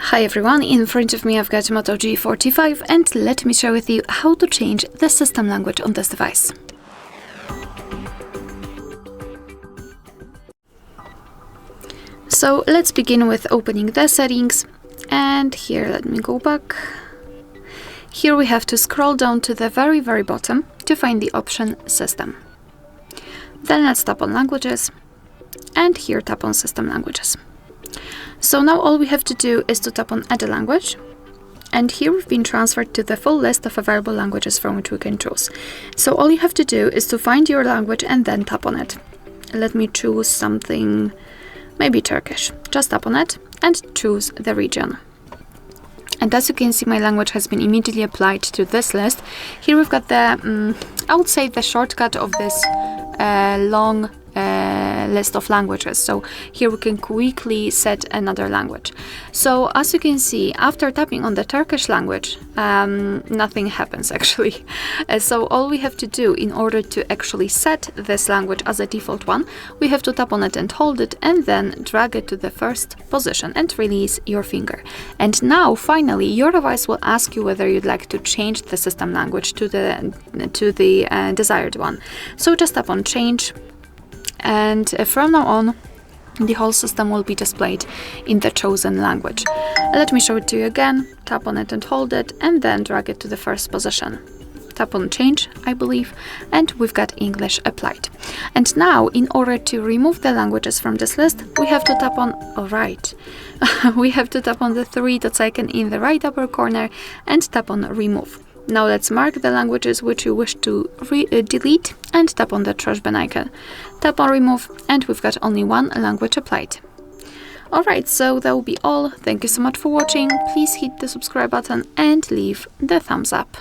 Hi everyone, in front of me I've got Moto G45 and let me share with you how to change the system language on this device. So let's begin with opening the settings, and here let me go back. Here we have to scroll down to the very bottom to find the option System. Then let's tap on Languages, and here tap on System Languages. So now all we have to do is to tap on Add a Language, and here we've been transferred to the full list of available languages from which we can choose. So all you have to do is to find your language and then tap on it. Let me choose something, maybe Turkish. Just tap on it and choose the region. And as you can see, my language has been immediately applied to this list. Here we've got the, I would say the shortcut of this long list of languages. So here we can quickly set another language. So as you can see, after tapping on the Turkish language, nothing happens actually. So all we have to do in order to actually set this language as a default one, we have to tap on it and hold it and then drag it to the first position and release your finger. And now finally your device will ask you whether you'd like to change the system language to the desired one. So just tap on Change, and from now on the whole system will be displayed in the chosen language. Let me show it to you again. Tap on it and hold it and then drag it to the first position. Tap on Change, I believe, and we've got English applied. And now in order to remove the languages from this list, we have to tap on, we have to tap on the three dots icon in the right upper corner and tap on Remove. Now let's mark the languages which you wish to delete and tap on the trash bin icon. Tap on Remove and we've got only one language applied. Alright, so that will be all. Thank you so much for watching. Please hit the subscribe button and leave the thumbs up.